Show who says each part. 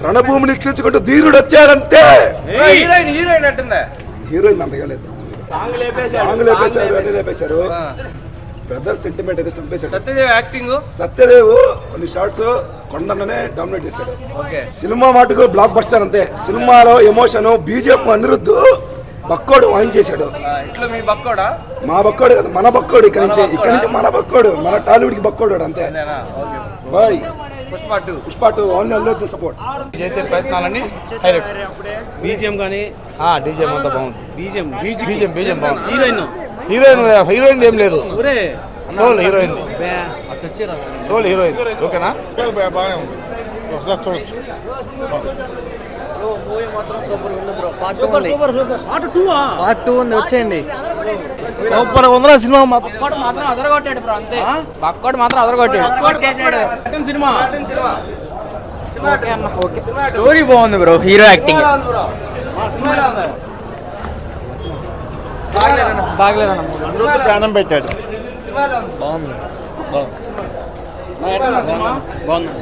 Speaker 1: రణభూమిని ఎక్కించుకుంటూ ధీరుడు వచ్చాడంతే. హీరోయిన్ అంతగా లేదు, సాంగ్ లేపేశారు, అన్ని లేపేశారు. బ్రదర్ సెంటిమెంట్ అయితే చంపేశాడు. సత్యదేవ్ కొన్ని షార్ట్స్ కొండనే డామినేట్ చేశాడు. సినిమా మాటకు బ్లాక్ బస్టర్ అంతే. సినిమాలో ఎమోషన్, బీజేపీ అనిరుద్ధ్ బక్కోడు వాయించేశాడు. మా బక్కోడు కదా, మన బక్కోడు. ఇక్కడ నుంచి మన బక్కోడు, మన టాలీవుడ్ కి బక్కోడు అంతే. బాయ్ పుష్ప 2 ఓన్లీ అల్లు అర్జున్ సపోర్ట్
Speaker 2: చేసే ప్రయత్నాలన్నీ బీజిఎం కానీ డీజేఎం అంతా బాగుంది. బీజిఎం బాగుంది. హీరోయిన్ ఏం లేదు, సోల్ హీరోయిన్ ఓకేనా?
Speaker 3: బాగానే ఉంది, ఒకసారి చూడొచ్చు.
Speaker 4: మూవీ మాత్రం సూపర్ ఉంది బ్రో. పార్ట్ 2 ఉంది, వచ్చేయండి.
Speaker 2: సూపర్ ఉందిరా సినిమా.
Speaker 4: బక్కోడు మాత్రం అదరగొట్టాడు బ్రో, అంతే. బక్కోడు మాత్రం అదరగొట్టాడు సినిమా. స్టోరీ బాగుంది బ్రో, హీరో యాక్టింగ్ బాగలేదన్న.
Speaker 2: ప్రాణం పెట్టాడు.
Speaker 4: బాగుంది.
Speaker 2: బాగుంది.